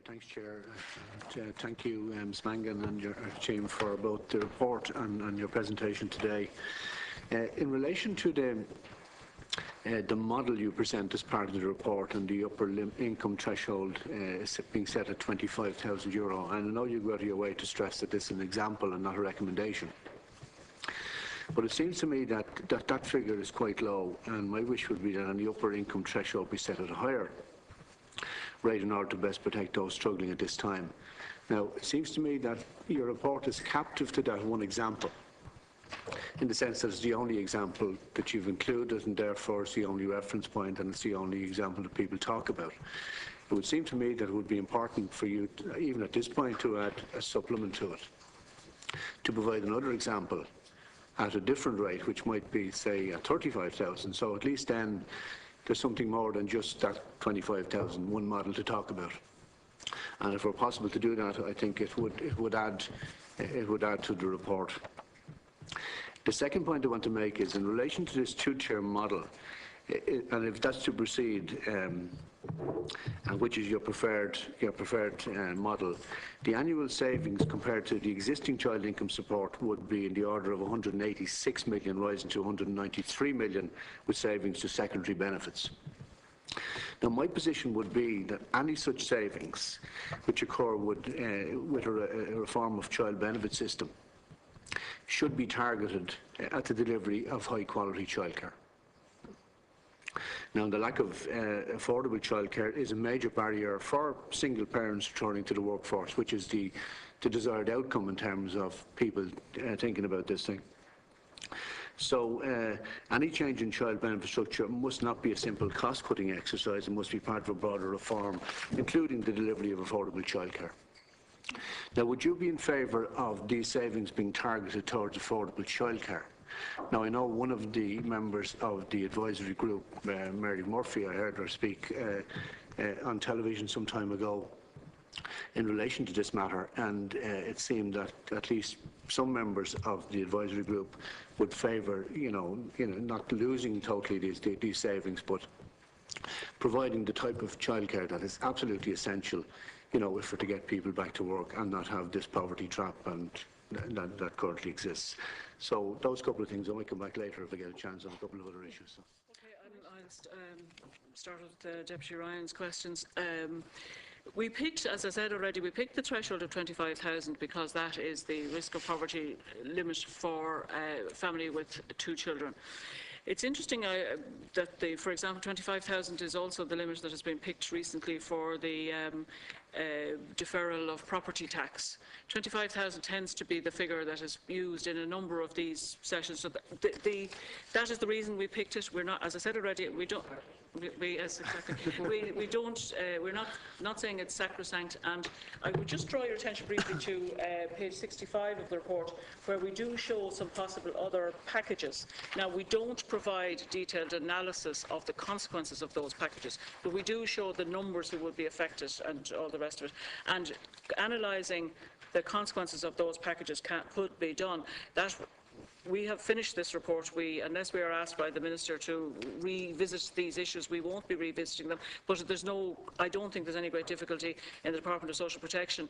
Thanks, Chair. Thank you, Ms. Mangan and your team for both the report and your presentation today. In relation to the model you present as part of the report and the upper income threshold being set at €25,000, and I know you go out of your way to stress that this is an example and not a recommendation. But it seems to me that figure is quite low, and my wish would be that on the upper income threshold be set at a higher rate in order to best protect those struggling at this time. Now, it seems to me that your report is captive to that one example, in the sense that it's the only example that you've included, and therefore it's the only reference point and it's the only example that people talk about. It would seem to me that it would be important for you, even at this point, to add a supplement to it, to provide another example at a different rate, which might be, say, at 35,000. So at least then there's something more than just that 25,000, one model to talk about. And if it were possible to do that, I think it would add to the report. The second point I want to make is in relation to this two-tier model, and if that's to proceed, and which is your preferred model, the annual savings compared to the existing child income support would be in the order of 186 million, rising to 193 million, with savings to secondary benefits. Now, my position would be that any such savings which occur with a reform of child benefit system should be targeted at the delivery of high-quality childcare. Now, the lack of affordable childcare is a major barrier for single parents returning to the workforce, which is the desired outcome in terms of people thinking about this thing. So any change in child benefit structure must not be a simple cost-cutting exercise. It must be part of a broader reform, including the delivery of affordable childcare. Now, would you be in favour of these savings being targeted towards affordable childcare? Now, I know one of the members of the advisory group, Mary Murphy, I heard her speak on television some time ago in relation to this matter, and it seemed that at least some members of the advisory group would favour, not losing totally these savings, but providing the type of childcare that is absolutely essential, if we're to get people back to work and not have this poverty trap and that currently exists. So those couple of things, I might come back later if I get a chance on a couple of other issues. So. Okay, I'll start with Deputy Ryan's questions. We picked, as I said already, we picked the threshold of 25,000 because that is the risk of poverty limit for a family with 2 children. It's interesting that, for example, 25,000 is also the limit that has been picked recently for the deferral of property tax. 25,000 tends to be the figure that is used in a number of these sessions. So that is the reason we picked it. We're not, as I said already, we don't. Yes, exactly. We're not saying it's sacrosanct, and I would just draw your attention briefly to page 65 of the report, where we do show some possible other packages. Now, we don't provide detailed analysis of the consequences of those packages, but we do show the numbers who would be affected and all the rest of it. And analysing the consequences of those packages could be done. We have finished this report. Unless we are asked by the Minister to revisit these issues, we won't be revisiting them. But I don't think there's any great difficulty in the Department of Social Protection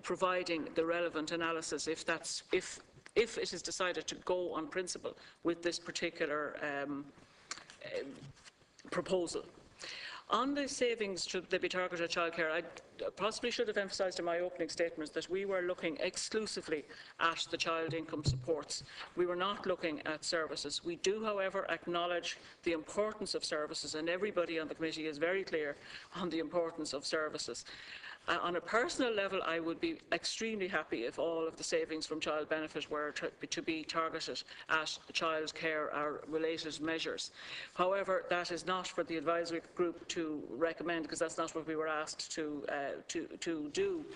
providing the relevant analysis if it is decided to go on principle with this particular proposal. On the savings, should they be targeted at childcare, I possibly should have emphasised in my opening statements that we were looking exclusively at the child income supports. We were not looking at services. We do, however, acknowledge the importance of services, and everybody on the committee is very clear on the importance of services. On a personal level, I would be extremely happy if all of the savings from child benefit were to be targeted at child care or related measures. However, that is not for the advisory group to recommend, because that's not what we were asked to do.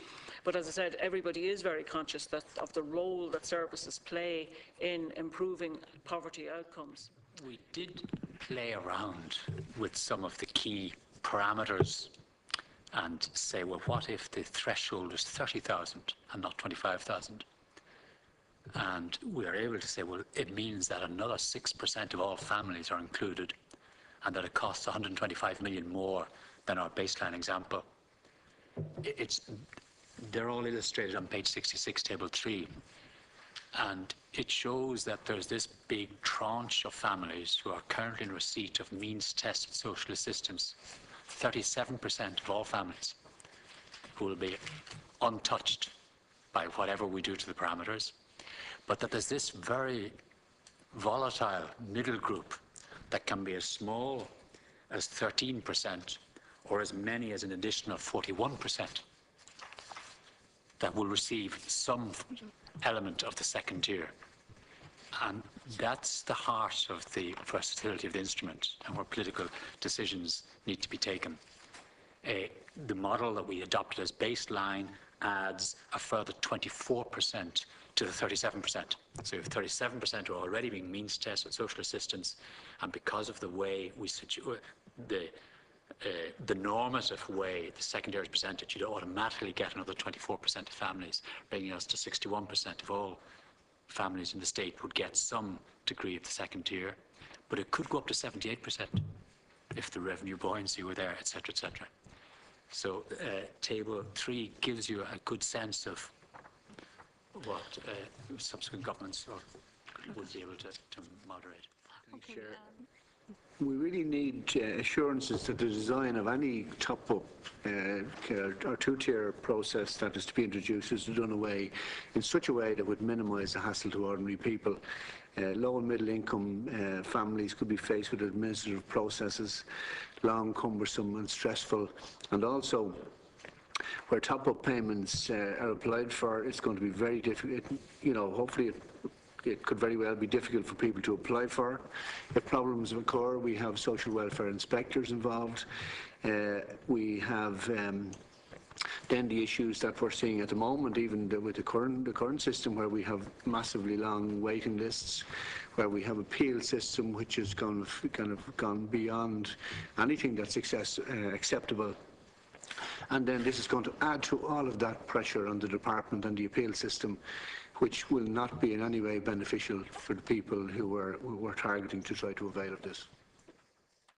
But as I said, everybody is very conscious of the role that services play in improving poverty outcomes. We did play around with some of the key parameters and say, well, what if the threshold is 30,000 and not 25,000? And we are able to say, well, it means that another 6% of all families are included, and that it costs 125 million more than our baseline example. they're all illustrated on page 66, table 3. And it shows that there's this big tranche of families who are currently in receipt of means-tested social assistance, 37% of all families, who will be untouched by whatever we do to the parameters, but that there's this very volatile middle group that can be as small as 13% or as many as an additional 41% that will receive some element of the second tier. And that's the heart of the versatility of the instrument and where political decisions need to be taken. The model that we adopted as baseline adds a further 24% to the 37%. So if 37% are already being means tested social assistance, and because of the way we the normative way the second tier is presented, you'd automatically get another 24% of families, bringing us to 61% of all families in the state would get some degree of the second tier, but it could go up to 78% if the revenue buoyancy were there, etc., etc. So table 3 gives you a good sense of what subsequent governments would be able to moderate. Okay. We really need assurances that the design of any top-up or two-tier process that is to be introduced is done away in such a way that would minimise the hassle to ordinary people. Low and middle income families could be faced with administrative processes, long, cumbersome and stressful, and also where top-up payments are applied for, it's going to be very difficult. You know, hopefully it could very well be difficult for people to apply for. If problems occur, we have social welfare inspectors involved. We have then the issues that we're seeing at the moment, even with the current system, where we have massively long waiting lists, where we have appeal system which has kind of gone beyond anything that's acceptable. And then this is going to add to all of that pressure on the department and the appeal system, which will not be in any way beneficial for the people who we're targeting to try to avail of this.